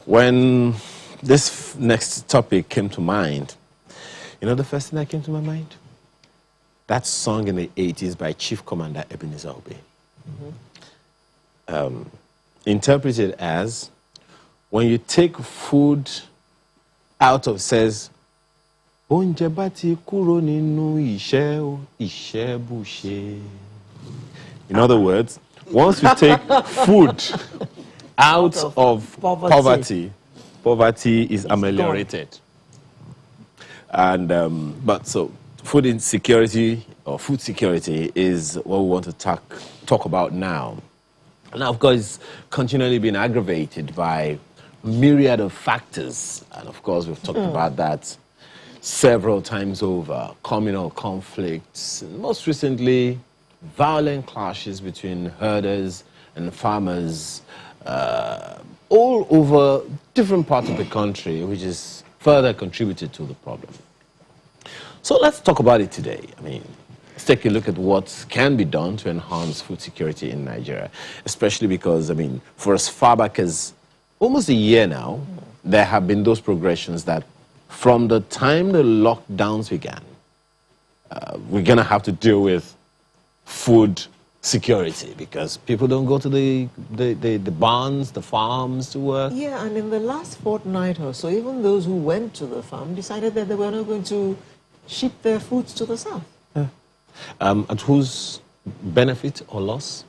When this next topic came to mind, you know the first thing that came to my mind? That song in the 80s by Chief Commander Ebenezer Obey. Interpreted as, when you take food out of, says, Oúnjẹ bá ti kúrò nínú ìṣẹ́ o, ìṣẹ́ bùṣe. In other words, once you take food out of poverty is ameliorated. And but so food insecurity or food security is what we want to talk about now. Now, of course, it's continually been aggravated by a myriad of factors, and of course, we've talked about that several times over. Communal conflicts, and most recently, violent clashes between herders and farmers all over different parts of the country, which is further contributed to the problem. So let's talk about it today. I mean, let's take a look at what can be done to enhance food security in Nigeria, especially because, I mean, for as far back as almost a year now, there have been those progressions that from the time the lockdowns began, we're going to have to deal with food security because people don't go to the barns, the farms to work. Yeah, and in the last fortnight or so, even those who went to the farm decided that they were not going to ship their foods to the south. At whose benefit or loss?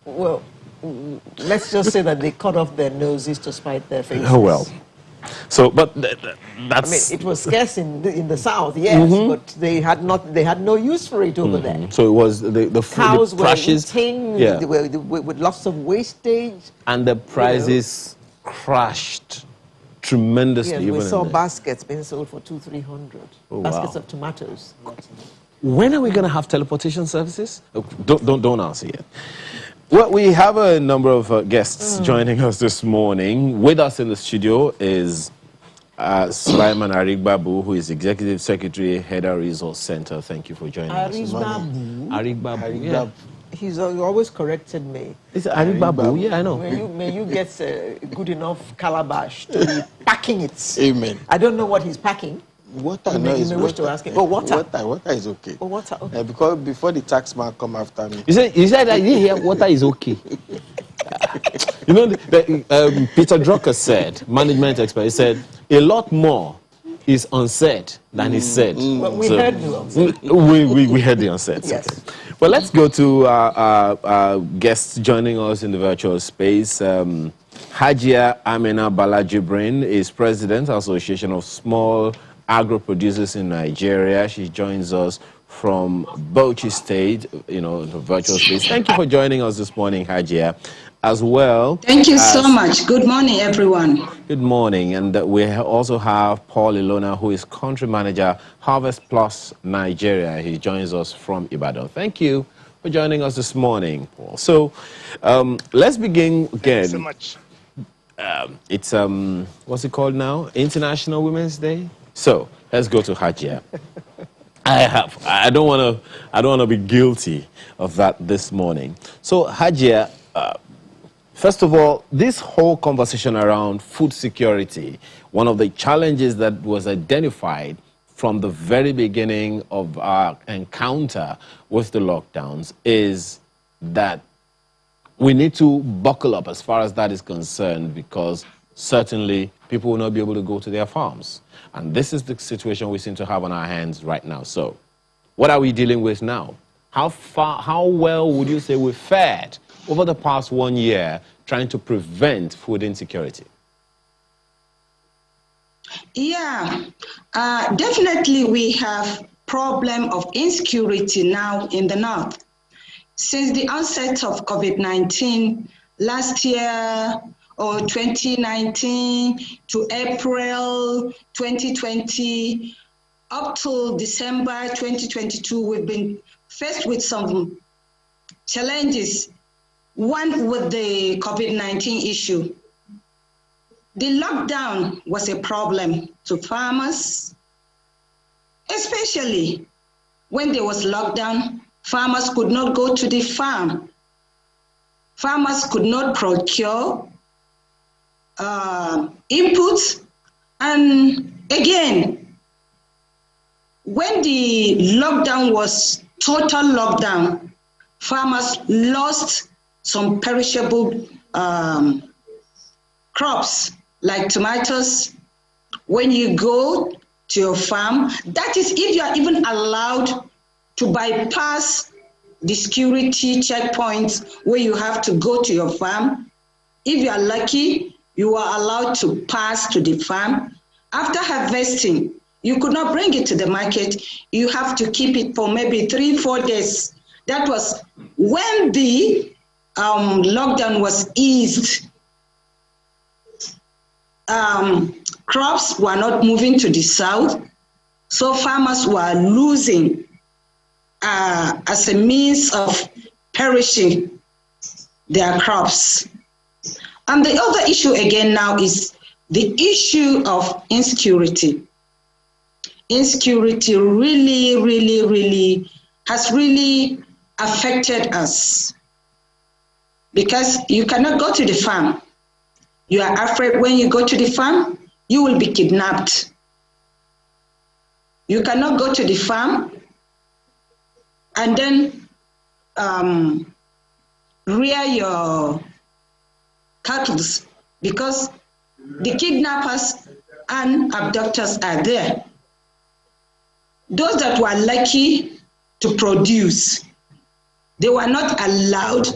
Well, let's just say that they cut off their noses to spite their faces. Oh, well. So, but that's... I mean, it was scarce in the south, yes, but they had no use for it over there. So it was the cows the prices, were eating, yeah, they were with lots of wastage, and the prices crashed tremendously. Yes, even we saw baskets being sold for 200-300 baskets of tomatoes. When are we going to have teleportation services? Oh, don't answer yet. Well, we have a number of guests joining us this morning. With us in the studio is Sulaiman Arigbabu, who is Executive Secretary, Header Resource Center. Thank you for joining us. Arigbabu. Yeah. He's always corrected me. It's Arigbabu, yeah, I know. May you get a good enough calabash to be packing it. Amen. I don't know what he's packing. Water, you may wish to ask him. Oh, water. Water is okay. Oh, water, okay. Because before the tax man come after me. You said that you didn't hear water is okay. You know, Peter Drucker said, management expert, he said, a lot more is unsaid than is said. Well, we heard the unsaid. We heard the unsaid. Yes. Okay. Well, let's go to our guests joining us in the virtual space. Hajia Amina Balajibrin is President, Association of Small Agro-Producers in Nigeria. She joins us from Bauchi State, you know, the virtual space. Thank you for joining us this morning, Hajia, as well. Thank you so much. Good morning, everyone. Good morning. And we also have Paul Ilona, who is Country Manager, Harvest Plus Nigeria. He joins us from Ibadan. Thank you for joining us this morning, Paul. So let's begin again. Thank you so much. It's, what's it called now? International Women's Day? So let's go to Hajia. I don't want to be guilty of that this morning. So Hajia, first of all, this whole conversation around food security, one of the challenges that was identified from the very beginning of our encounter with the lockdowns is that we need to buckle up as far as that is concerned, because certainly people will not be able to go to their farms. And this is the situation we seem to have on our hands right now. So what are we dealing with now? How well would you say we fared over the past 1 year trying to prevent food insecurity? Yeah, definitely we have problem of insecurity now in the north. Since the onset of COVID-19 last year, or 2019 to April 2020, up to December 2022, we've been faced with some challenges. One with the COVID-19 issue. The lockdown was a problem to farmers, especially when there was lockdown. Farmers could not go to the farm. Farmers could not procure inputs. And again, when the lockdown was total lockdown, farmers lost some perishable crops like tomatoes. When you go to your farm, that is if you are even allowed to bypass the security checkpoints where you have to go to your farm. If you are lucky, you are allowed to pass to the farm. After harvesting, you could not bring it to the market. You have to keep it for maybe 3-4 days. That was when the lockdown was eased. Crops were not moving to the south, so farmers were losing as a means of perishing their crops. And the other issue again now is the issue of insecurity. Insecurity really has really affected us, because you cannot go to the farm. You are afraid when you go to the farm, you will be kidnapped. You cannot go to the farm and then rear your cattle, because the kidnappers and abductors are there. Those that were lucky to produce, they were not allowed,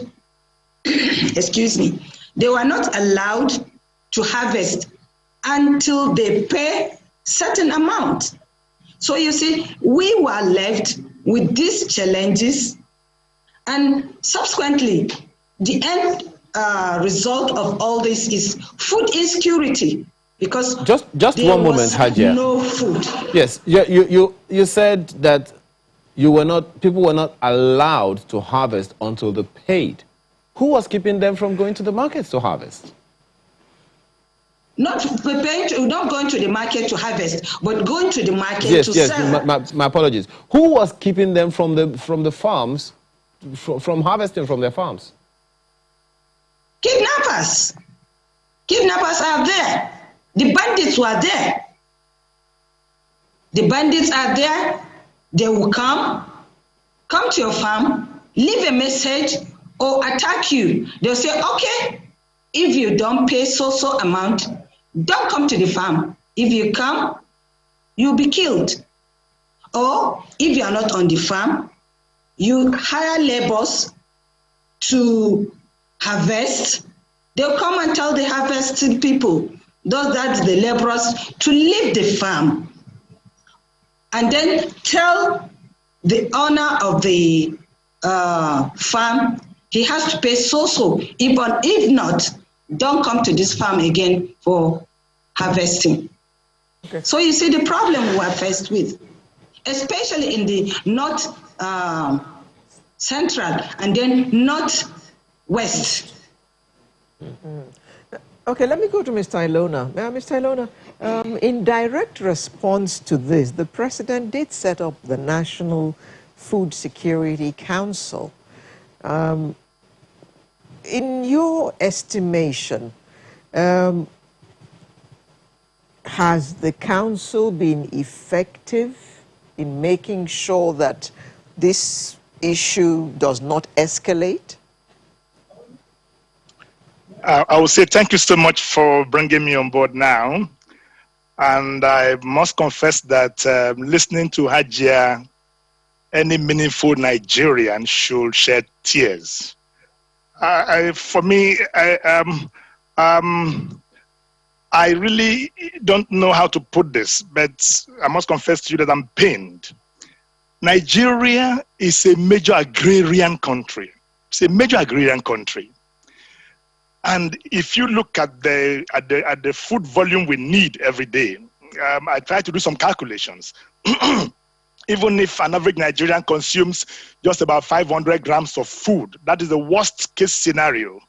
excuse me, they were not allowed to harvest until they pay certain amount. So you see, we were left with these challenges, and subsequently, the end result of all this is food insecurity, because just one moment, Hajia. No food. Yes, you said that people were not allowed to harvest until they paid. Who was keeping them from going to the markets to harvest? Not going to the market to harvest, but going to the market to Yes. sell. My apologies. Who was keeping them from the farms, from harvesting from their farms? Kidnappers. Kidnappers are there. The bandits were there. The bandits are there. They will come to your farm, leave a message, or attack you. They'll say, okay, if you don't pay so amount, don't come to the farm. If you come, you'll be killed. Or if you are not on the farm, you hire laborers to harvest. They'll come and tell the harvesting people, that's the laborers, to leave the farm. And then tell the owner of the farm, he has to pay so. If not, don't come to this farm again for harvesting. Okay. So you see the problem we are faced with, especially in the north central and then north west. Mm-hmm. Okay, let me go to Mr. Ilona. Mr. Ilona, in direct response to this, the president did set up the National Food Security Council. In your estimation, has the council been effective in making sure that this issue does not escalate? I would say thank you so much for bringing me on board now. And I must confess that listening to Hajia, any meaningful Nigerian should shed tears. For me, I really don't know how to put this, but I must confess to you that I'm pained. Nigeria is a major agrarian country. It's a major agrarian country. And if you look at the food volume we need every day, I try to do some calculations. Even if an average Nigerian consumes just about 500 grams of food, that is the worst case scenario.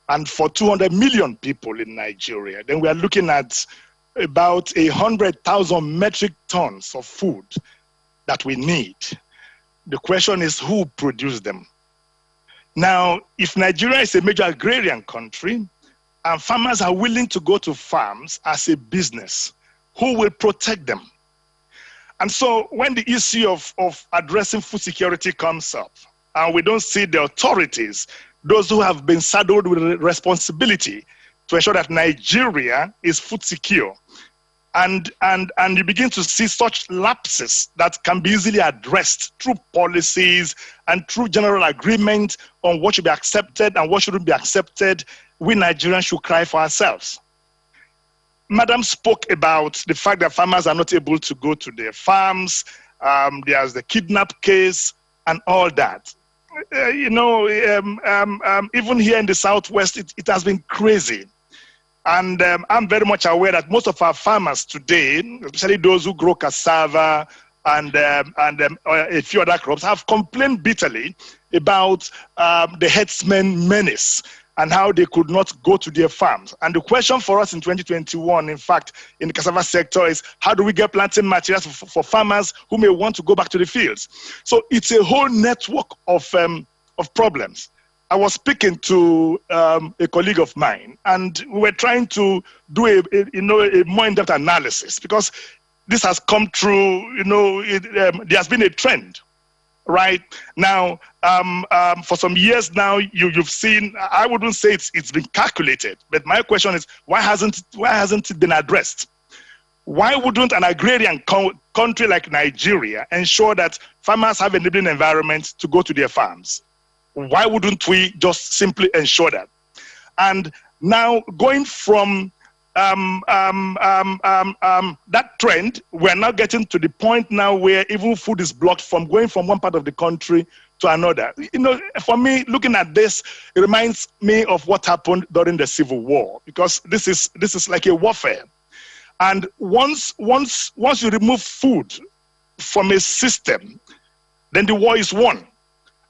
And for 200 million people in Nigeria, then we are looking at about 100,000 metric tons of food that we need. The question is, who produced them? Now, if Nigeria is a major agrarian country, and farmers are willing to go to farms as a business, who will protect them? And so when the issue of addressing food security comes up, and we don't see the authorities, those who have been saddled with the responsibility to ensure that Nigeria is food secure, and you begin to see such lapses that can be easily addressed through policies and through general agreement on what should be accepted and what shouldn't be accepted, we Nigerians should cry for ourselves. Madam spoke about the fact that farmers are not able to go to their farms. There's the kidnap case and all that. Even here in the Southwest, it has been crazy. And I'm very much aware that most of our farmers today, especially those who grow cassava and a few other crops, have complained bitterly about the herdsmen menace and how they could not go to their farms. And the question for us in 2021, in fact, in the cassava sector is, how do we get planting materials for farmers who may want to go back to the fields? So it's a whole network of problems. I was speaking to a colleague of mine, and we were trying to do a more in-depth analysis, because this has come through, there has been a trend. Right now, for some years now, you've seen. I wouldn't say it's been calculated, but my question is, why hasn't it been addressed? Why wouldn't an agrarian country like Nigeria ensure that farmers have an enabling environment to go to their farms? Why wouldn't we just simply ensure that? And now, going from that trend, we're now getting to the point now where even food is blocked from going from one part of the country to another. For me, looking at this, it reminds me of what happened during the Civil War, because this is like a warfare. And once you remove food from a system, then the war is won.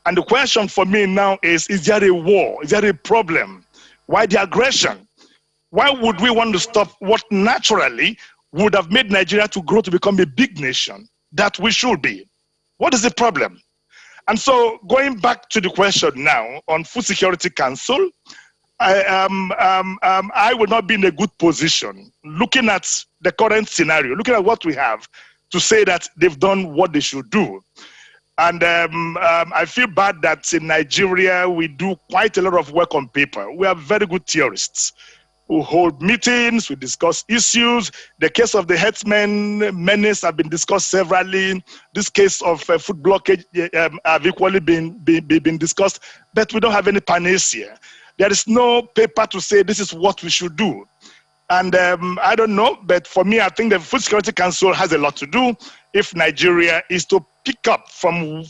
And the question for me now is there a war? Is there a problem? Why the aggression? Why would we want to stop what naturally would have made Nigeria to grow to become a big nation that we should be? What is the problem? And so, going back to the question now on Food Security Council, I would not be in a good position, looking at the current scenario, looking at what we have, to say that they've done what they should do. And I feel bad that in Nigeria, we do quite a lot of work on paper. We are very good theorists who hold meetings, we discuss issues. The case of the herdsmen menace have been discussed severally. This case of food blockage have equally been discussed, but we don't have any panacea. There is no paper to say this is what we should do. And I don't know, but for me, I think the Food Security Council has a lot to do if Nigeria is to pick up from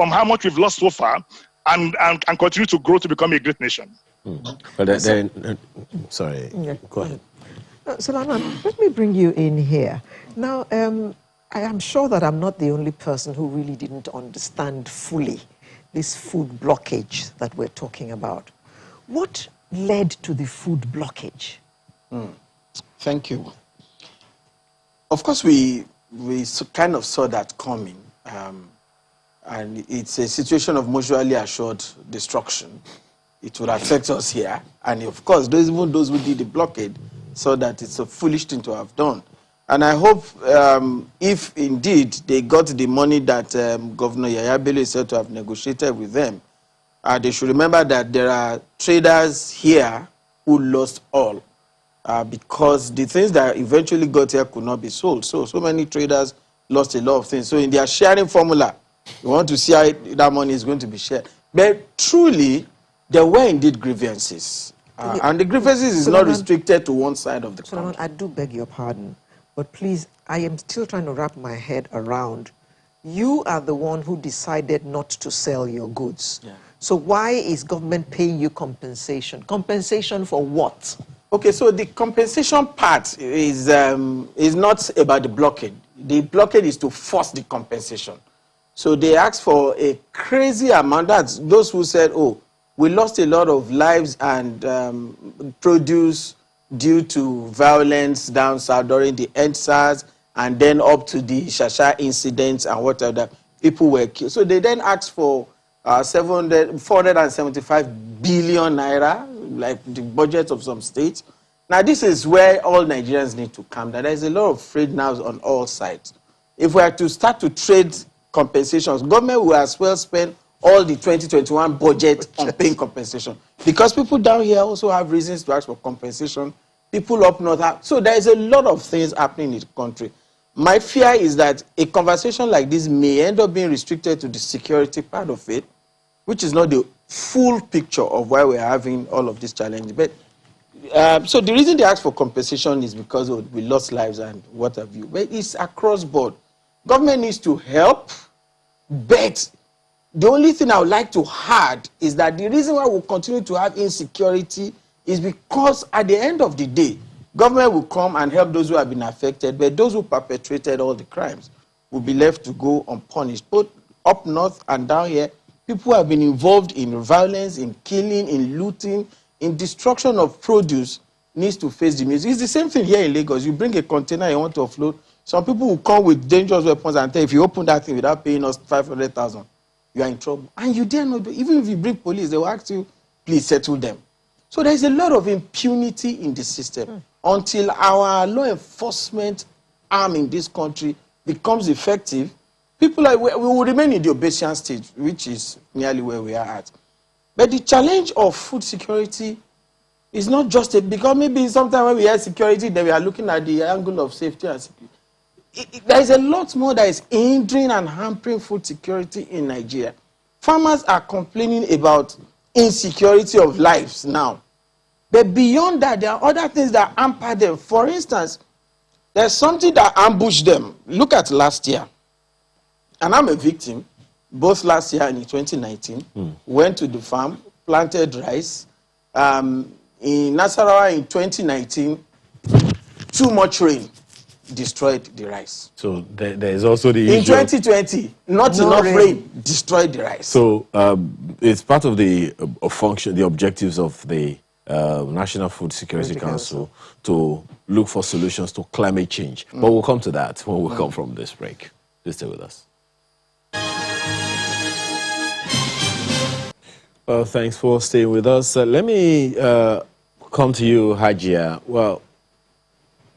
how much we've lost so far and continue to grow to become a great nation. But sorry, Yeah. go ahead. Solana, let me bring you in here. Now, I am sure that I'm not the only person who really didn't understand fully this food blockage that we're talking about. What led to the food blockage? Thank you. Of course, we kind of saw that coming, and it's a situation of mutually assured destruction. It will affect us here, and of course, even those who did the blockade saw that it's a foolish thing to have done. And I hope, if indeed they got the money that Governor Yahya Bello is said to have negotiated with them, they should remember that there are traders here who lost all. Because the things that eventually got here could not be sold. So many traders lost a lot of things. So in their sharing formula, you want to see how that money is going to be shared. But truly, there were indeed grievances. And the grievances is not restricted to one side of the country. I do beg your pardon, but please, I am still trying to wrap my head around. You are the one who decided not to sell your goods. Yeah. So why is government paying you compensation? Compensation for what? Okay, so the compensation part is not about the blockade. The blockade is to force the compensation. So they asked for a crazy amount. That's those who said, oh, we lost a lot of lives and produce due to violence down south during the EndSARS and then up to the Shasha incidents and whatever. People were killed. So they then asked for 475 billion naira, like the budget of some states. Now, this is where all Nigerians need to calm down. There's a lot of trade now on all sides. If we are to start to trade compensations, government will as well spend all the 2021 budget on paying compensation. Because people down here also have reasons to ask for compensation. People up north have. So there is a lot of things happening in the country. My fear is that a conversation like this may end up being restricted to the security part of it, which is not the full picture of why we're having all of these challenges. But so the reason they ask for compensation is because we lost lives and what have you. But it's across board. Government needs to help, but the only thing I would like to add is that the reason why we'll continue to have insecurity is because at the end of the day, government will come and help those who have been affected, but those who perpetrated all the crimes will be left to go unpunished. Both up north and down here, people have been involved in violence, in killing, in looting, in destruction of produce, needs to face the music. It's the same thing here in Lagos. You bring a container you want to offload, some people will come with dangerous weapons and tell you, if you open that thing without paying us 500,000, you are in trouble. And you dare not do, even if you bring police, they will ask you, please settle them. So there is a lot of impunity in the system. Until our law enforcement arm in this country becomes effective, people we will remain in the Obesian stage, which is nearly where we are at. But the challenge of food security is not just because maybe sometimes when we have security, then we are looking at the angle of safety and security. There is a lot more that is hindering and hampering food security in Nigeria. Farmers are complaining about insecurity of lives now. But beyond that, there are other things that hamper them. For instance, there's something that ambushed them. Look at last year. And I'm a victim. Both last year and in 2019, went to the farm, planted rice. In Nasarawa in 2019, too much rain destroyed the rice. So there is also the issue. In 2020, not enough rain destroyed the rice. So it's part of the function, the objectives of the National Food Security Council to look for solutions to climate change. But we'll come to that when we come from this break. Please stay with us. Well, thanks for staying with us. Let me come to you, Hajia. Well,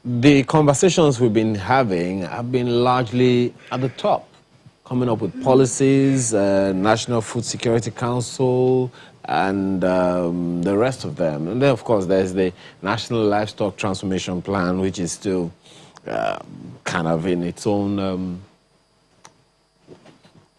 the conversations we've been having have been largely at the top, coming up with policies, National Food Security Council, and the rest of them. And then, of course, there's the National Livestock Transformation Plan, which is still kind of in its own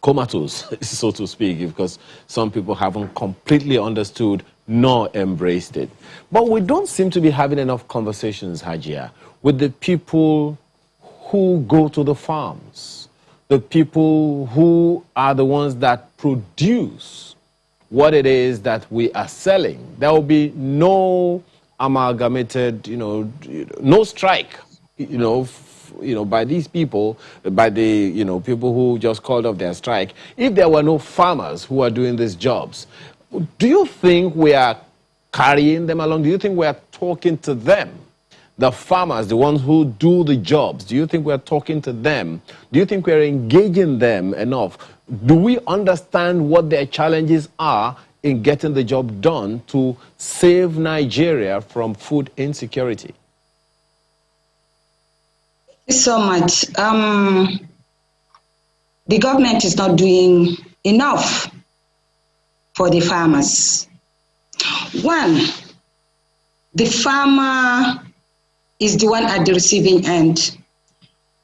comatose, so to speak, because some people haven't completely understood nor embraced it. But we don't seem to be having enough conversations, Hajia, with the people who go to the farms, the people who are the ones that produce what it is that we are selling. There will be no amalgamated, no strike, by these people, by the, people who just called off their strike. If there were no farmers who are doing these jobs, do you think we are carrying them along? Do you think we are talking to them? The farmers, the ones who do the jobs, do you think we're talking to them? Do you think we're engaging them enough? Do we understand what their challenges are in getting the job done to save Nigeria from food insecurity? Thank you so much. The government is not doing enough for the farmers. One, the farmer is the one at the receiving end.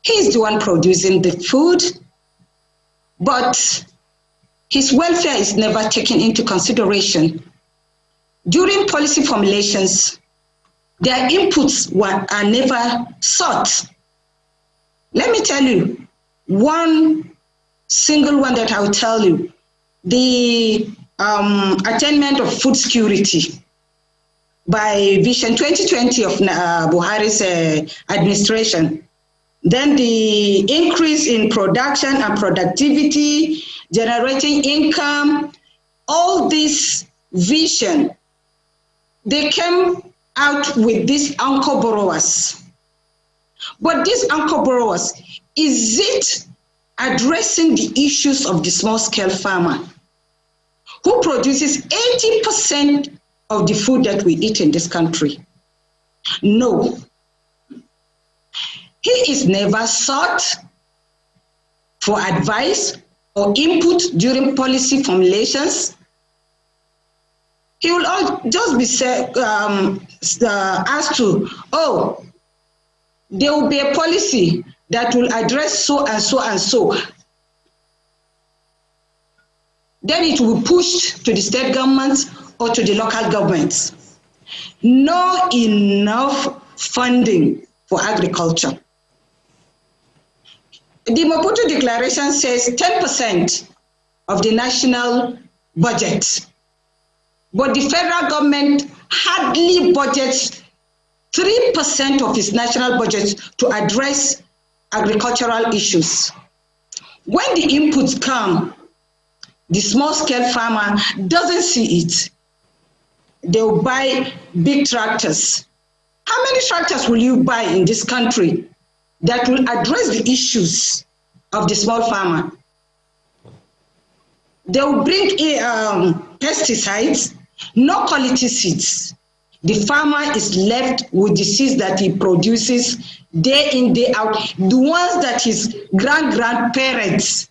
He's the one producing the food, but his welfare is never taken into consideration. During policy formulations, their inputs are never sought. Let me tell you, one single one that I will tell you, the attainment of food security by Vision 2020 of Buhari's administration. Then the increase in production and productivity, generating income, all this vision, they came out with these anchor borrowers. But these anchor borrowers, is it addressing the issues of the small-scale farmer who produces 80% of the food that we eat in this country? No. He is never sought for advice or input during policy formulations. He will just be asked to, oh, there will be a policy that will address so and so and so. Then it will be pushed to the state governments or to the local governments. No enough funding for agriculture. The Maputo Declaration says 10% of the national budget, but the federal government hardly budgets 3% of its national budget to address agricultural issues. When the inputs come, the small-scale farmer doesn't see it. They'll buy big tractors. How many tractors will you buy in this country that will address the issues of the small farmer? They will bring pesticides, no quality seeds. The farmer is left with the seeds that he produces day in, day out, the ones that his grandparents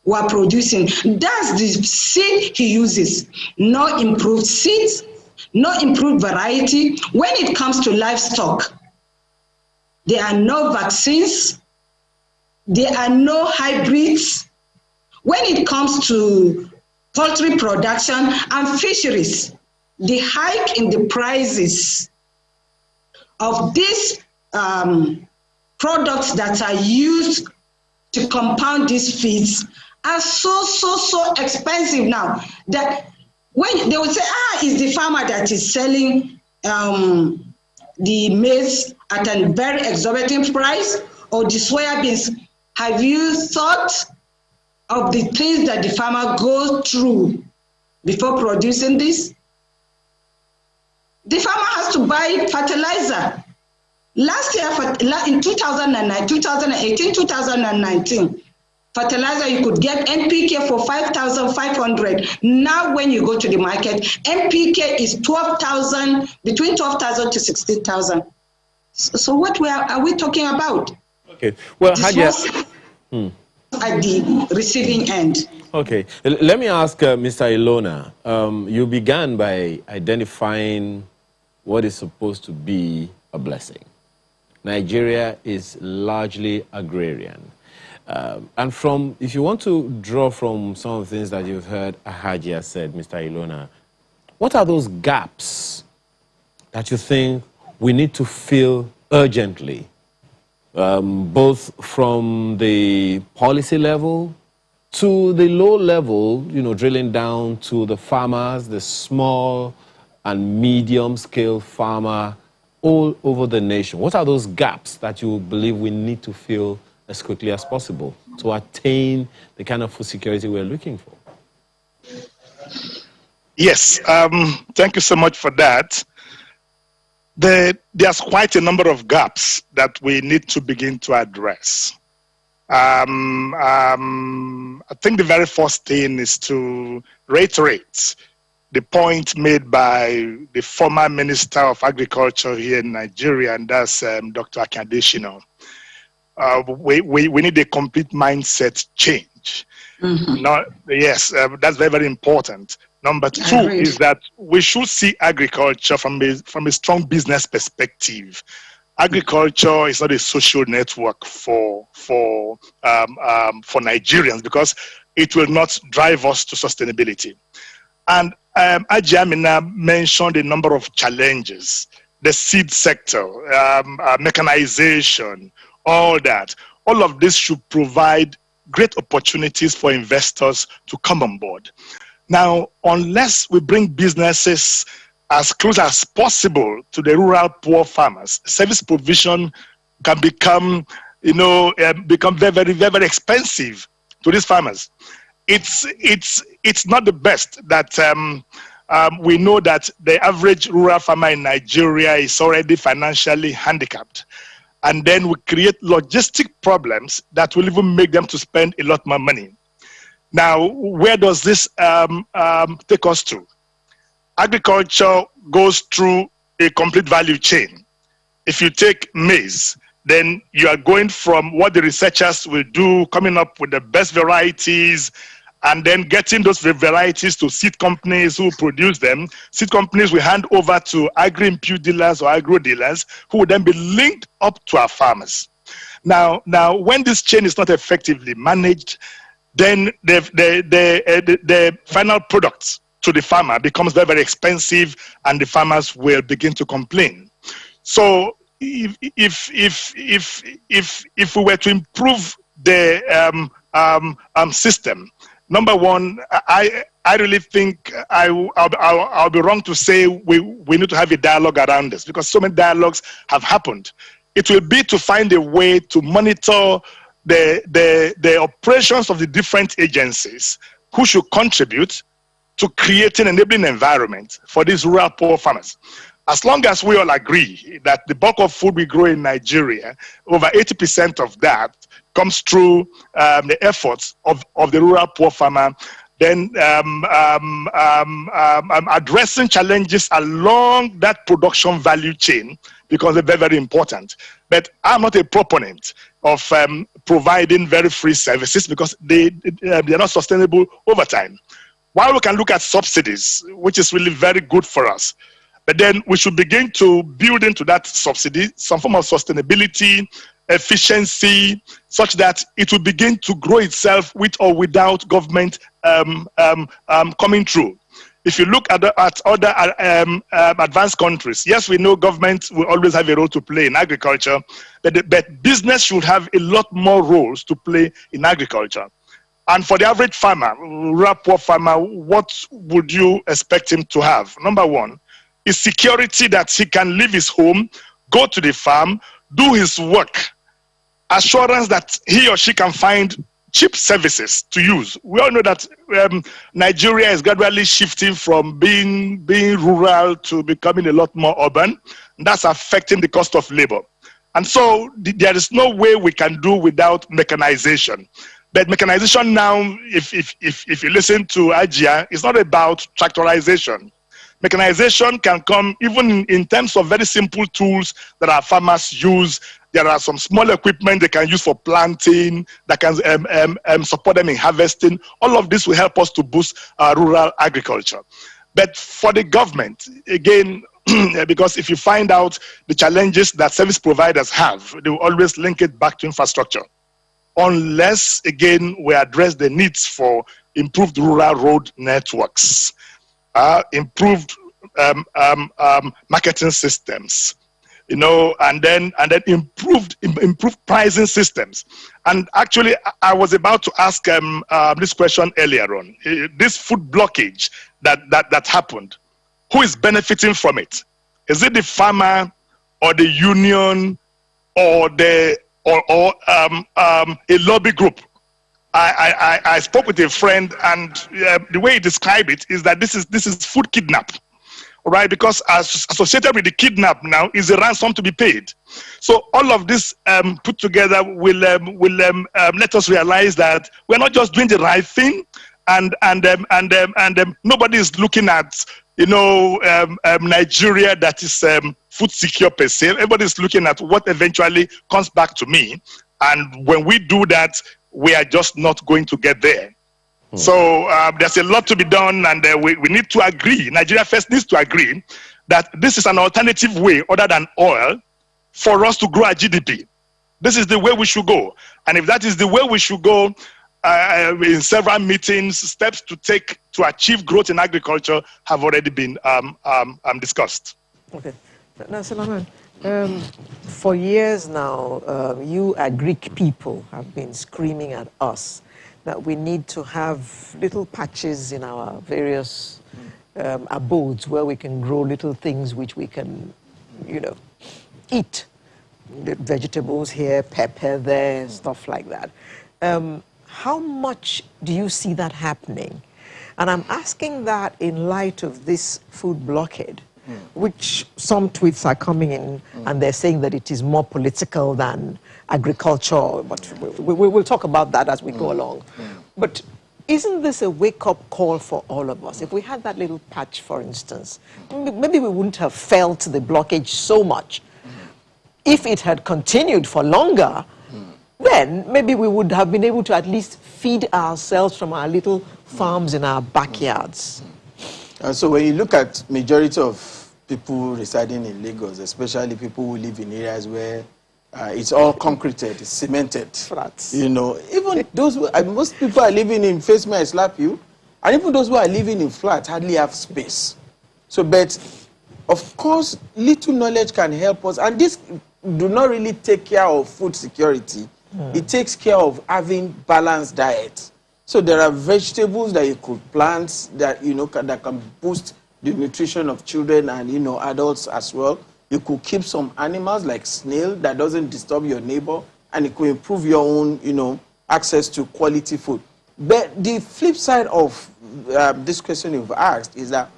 were producing. That's the seed he uses. No improved seeds, no improved variety. When it comes to livestock, there are no vaccines, there are no hybrids. When it comes to poultry production and fisheries, the hike in the prices of these products that are used to compound these feeds are so expensive now that when they will say, it's the farmer that is selling the maize at a very exorbitant price or the soybeans. Have you thought of the things that the farmer goes through before producing this? The farmer has to buy fertilizer. Last year, in 2009, 2018, 2019, fertilizer, you could get NPK for 5,500. Now, when you go to the market, NPK is 12,000, between 12,000 to 16,000. So what are we talking about? Okay. Well, at the receiving end. Okay. Let me ask Mr. Ilona. You began by identifying what is supposed to be a blessing. Nigeria is largely agrarian. And if you want to draw from some of the things that you've heard Ahajia said, Mr. Ilona, what are those gaps that you think we need to fill urgently, both from the policy level to the low level, drilling down to the farmers, the small and medium-scale farmer all over the nation? What are those gaps that you believe we need to fill as quickly as possible to attain the kind of food security we're looking for? Yes, thank you so much for that. There's quite a number of gaps that we need to begin to address. I think the very first thing is to reiterate the point made by the former Minister of Agriculture here in Nigeria, and that's Dr. Akadeshino. We need a complete mindset change. Mm-hmm. That's very, very important. Number two is that we should see agriculture from a strong business perspective. Agriculture is not a social network for Nigerians because it will not drive us to sustainability. And Ajamina mentioned a number of challenges: the seed sector, mechanization, all that. All of this should provide great opportunities for investors to come on board. Now, unless we bring businesses as close as possible to the rural poor farmers, service provision can become very, very, very expensive to these farmers. It's not the best that we know that the average rural farmer in Nigeria is already financially handicapped. And then we create logistic problems that will even make them to spend a lot more money. Now, where does this take us to? agriculture goes through a complete value chain. If you take maize, then you are going from what the researchers will do, coming up with the best varieties, and then getting those varieties to seed companies who produce them. Seed companies will hand over to agri-impute dealers or agro dealers who will then be linked up to our farmers. Now, when this chain is not effectively managed, then the final product to the farmer becomes very, very expensive, and the farmers will begin to complain. So if we were to improve the system, number one, I really think I'll be wrong to say we need to have a dialogue around this, because so many dialogues have happened. It will be to find a way to monitor the operations of the different agencies who should contribute to creating an enabling environment for these rural poor farmers. As long as we all agree that the bulk of food we grow in Nigeria, over 80% of that comes through the efforts of the rural poor farmer, then addressing challenges along that production value chain becomes very, very important. But I'm not a proponent of providing very free services, because they're not sustainable over time. While we can look at subsidies, which is really very good for us, but then we should begin to build into that subsidy some form of sustainability, efficiency, such that it will begin to grow itself with or without government coming through. If you look at other advanced countries, yes, we know government will always have a role to play in agriculture, but business should have a lot more roles to play in agriculture. And for the average farmer, rural poor farmer, what would you expect him to have? Number one is security, that he can leave his home, go to the farm, do his work, assurance that he or she can find cheap services to use. We all know that Nigeria is gradually shifting from being rural to becoming a lot more urban. That's affecting the cost of labor. And so there is no way we can do without mechanization. But mechanization now, if you listen to Ajia, it's not about tractorization. Mechanization can come even in terms of very simple tools that our farmers use. There are some small equipment they can use for planting, that can support them in harvesting. All of this will help us to boost rural agriculture. But for the government, again, because if you find out the challenges that service providers have, they will always link it back to infrastructure. Unless, again, we address the needs for improved rural road networks, improved marketing systems, and then improved pricing systems. And actually, I was about to ask this question earlier on. This food blockage that happened, who is benefiting from it? Is it the farmer, or the union, or a lobby group? I spoke with a friend, and the way he described it is that this is food kidnap, right? Because associated with the kidnap now is a ransom to be paid. So all of this put together will let us realize that we're not just doing the right thing, and nobody is looking at Nigeria that is food secure per se. Everybody is looking at what eventually comes back to me, and when we do that, we are just not going to get there. So there's a lot to be done, and we need to agree. Nigeria first needs to agree that this is an alternative way other than oil for us to grow our GDP. This is the way we should go. And if that is the way we should go, in several meetings, steps to take to achieve growth in agriculture have already been discussed. Okay. Now, Solomon, for years now, you Agric people have been screaming at us that we need to have little patches in our various abodes where we can grow little things which we can, eat. The vegetables here, pepper there, stuff like that. How much do you see that happening? And I'm asking that in light of this food blockade, which some tweets are coming in, and they're saying that it is more political than agriculture, but we'll talk about that as we go along. But isn't this a wake-up call for all of us? If we had that little patch, for instance, maybe we wouldn't have felt the blockage so much. If it had continued for longer, then maybe we would have been able to at least feed ourselves from our little farms in our backyards. So when you look at majority of people residing in Lagos, especially people who live in areas where it's all concreted, it's cemented. Flats. You know, even those who, most people are living in face me, I slap you, and even those who are living in flats hardly have space. So, but of course, little knowledge can help us, and this do not really take care of food security. It takes care of having balanced diet. So there are vegetables that you could plant that that can boost the nutrition of children and adults as well. You could keep some animals like snail that doesn't disturb your neighbor, and it could improve your own access to quality food. But the flip side of this question you've asked is that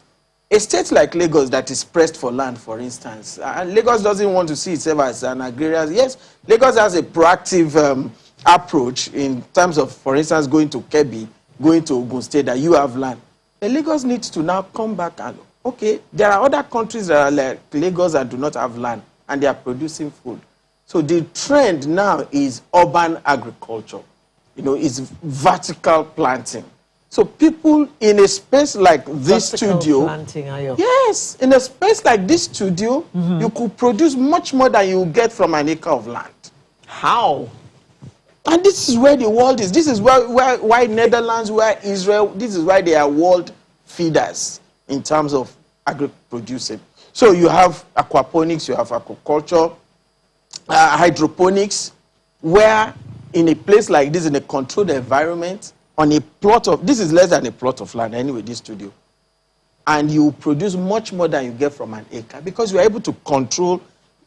a state like Lagos that is pressed for land, for instance, and Lagos doesn't want to see itself as an agrarian. Yes, Lagos has a proactive approach in terms of, for instance, going to Kebbi, going to Ogun State, that you have land. But Lagos needs to now come back and, okay, there are other countries that are like Lagos that do not have land, and they are producing food. So the trend now is urban agriculture. It's vertical planting. So people in a space like this studio, planting, yes, in a space like this studio, you could produce much more than you get from an acre of land. How? And this is where the world is. This is why Netherlands, where Israel, this is why they are world feeders in terms of agri-producing. So you have aquaponics, you have aquaculture, hydroponics, where in a place like this, in a controlled environment, on a plot of, this is less than a plot of land anyway, this studio, and you produce much more than you get from an acre because you are able to control,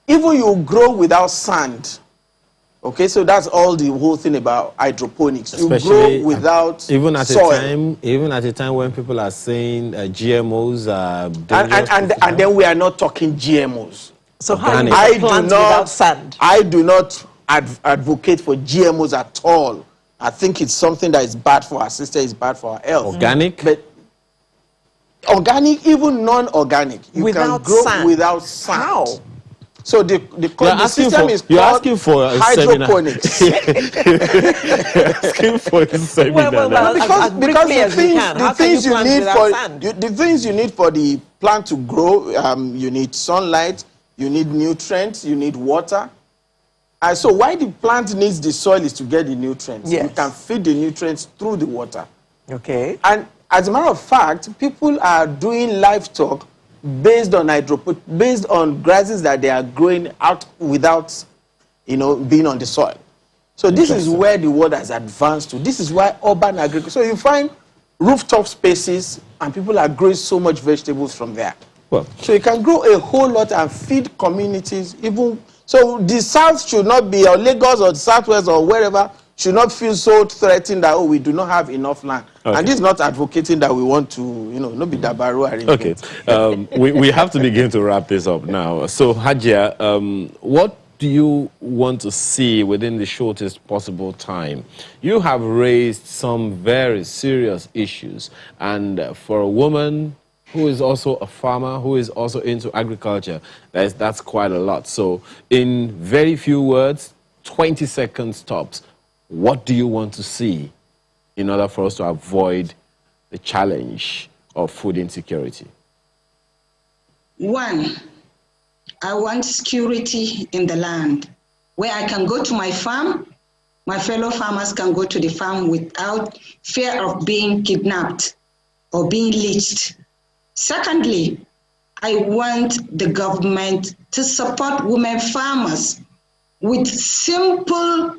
even you grow without sand. Okay, so that's all the whole thing about hydroponics. Especially you grow without even at soil. Even at a time when people are saying GMOs are dangerous. And then we are not talking GMOs. So how do I you plant without sand? I do not advocate for GMOs at all. I think it's something that is bad for our sister, is bad for our health. Organic? But organic, even non-organic, you without can grow sand. Without sand. How? So the system is called hydroponics. Asking for a seminar. Well, because the things you need for the plant to grow, you need sunlight, you need nutrients, you need water. So why the plant needs the soil is to get the nutrients. Yes. You can feed the nutrients through the water. Okay. And as a matter of fact, people are doing livestock based on grasses that they are growing out without, being on the soil. So this is where the world has advanced to. This is why urban agriculture. So you find rooftop spaces, and people are growing so much vegetables from there. Well, so you can grow a whole lot and feed communities. Even so, the South should not be, or Lagos or the Southwest or wherever, should not feel so threatened that, we do not have enough land. Okay. And this is not advocating that we want to, not be dabaru arrangement. Okay, we have to begin to wrap this up now. So, Hajia, what do you want to see within the shortest possible time? You have raised some very serious issues, and for a woman who is also a farmer, who is also into agriculture, that's quite a lot. So, in very few words, 20 seconds tops, what do you want to see in order for us to avoid the challenge of food insecurity? One, I want security in the land, where I can go to my farm, my fellow farmers can go to the farm without fear of being kidnapped or being lynched. Secondly, I want the government to support women farmers with simple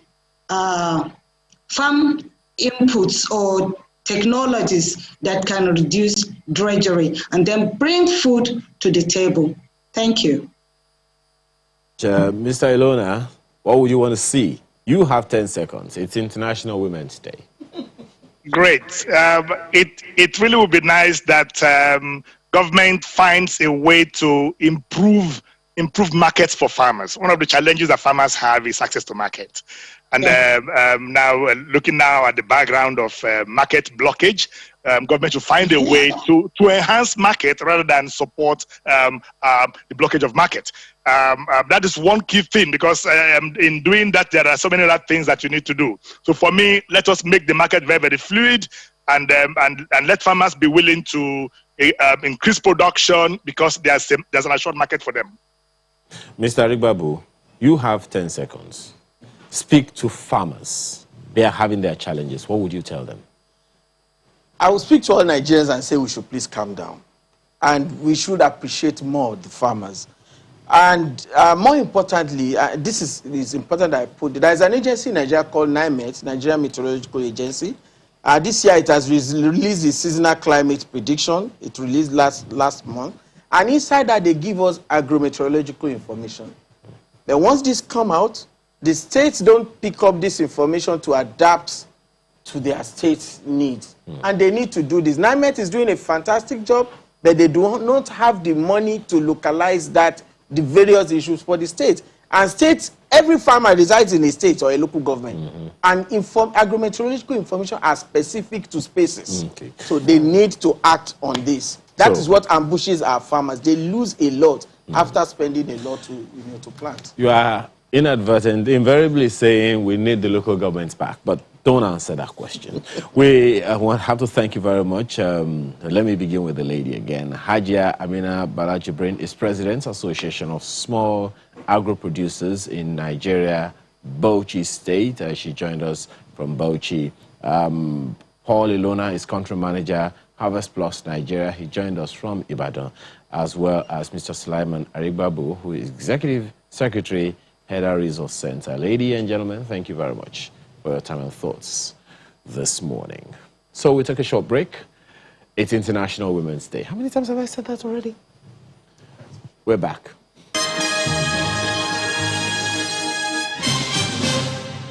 farm inputs or technologies that can reduce drudgery and then bring food to the table. Thank you. Mr. Ilona, what would you want to see? You have 10 seconds. It's International Women's Day. Great. It really would be nice that government finds a way to improve improve markets for farmers. One of the challenges that farmers have is access to market. And now, looking now at the background of market blockage, government should find a way to enhance market rather than support the blockage of market. That is one key thing, because in doing that, there are so many other things that you need to do. So for me, let us make the market very, very fluid, and let farmers be willing to increase production, because there's an assured market for them. Mr. Arigbabu, you have 10 seconds. Speak to farmers. They are having their challenges. What would you tell them? I will speak to all Nigerians and say we should please calm down. And we should appreciate more the farmers. And more importantly, this is important that I put it. There is an agency in Nigeria called Lament, Nigeria Meteorological Agency. This year it has released the seasonal climate prediction. It released last month. And inside that, they give us agro-meteorological information. Then once this come out, the states don't pick up this information to adapt to their state's needs. And they need to do this. NIMET is doing a fantastic job, but they do not have the money to localize the various issues for the state. And states, every farmer resides in a state or a local government. And agro-meteorological information are specific to spaces. So they need to act on this. That is what ambushes our farmers. They lose a lot after spending a lot to plant. You are invariably saying we need the local governments back, but don't answer that question. We have to thank you very much. Let me begin with the lady again. Hajia Amina Balajibrin is President, Association of Small Agro-Producers in Nigeria, Bauchi State. She joined us from Bauchi. Paul Ilona is Country Manager, Harvest Plus Nigeria. He joined us from Ibadan, as well as Mr. Sulaiman Arigbabu, who is Executive Secretary, Header Resource Center. Ladies and gentlemen, thank you very much for your time and thoughts this morning. So we take a short break. It's International Women's Day. How many times have I said that already? We're back.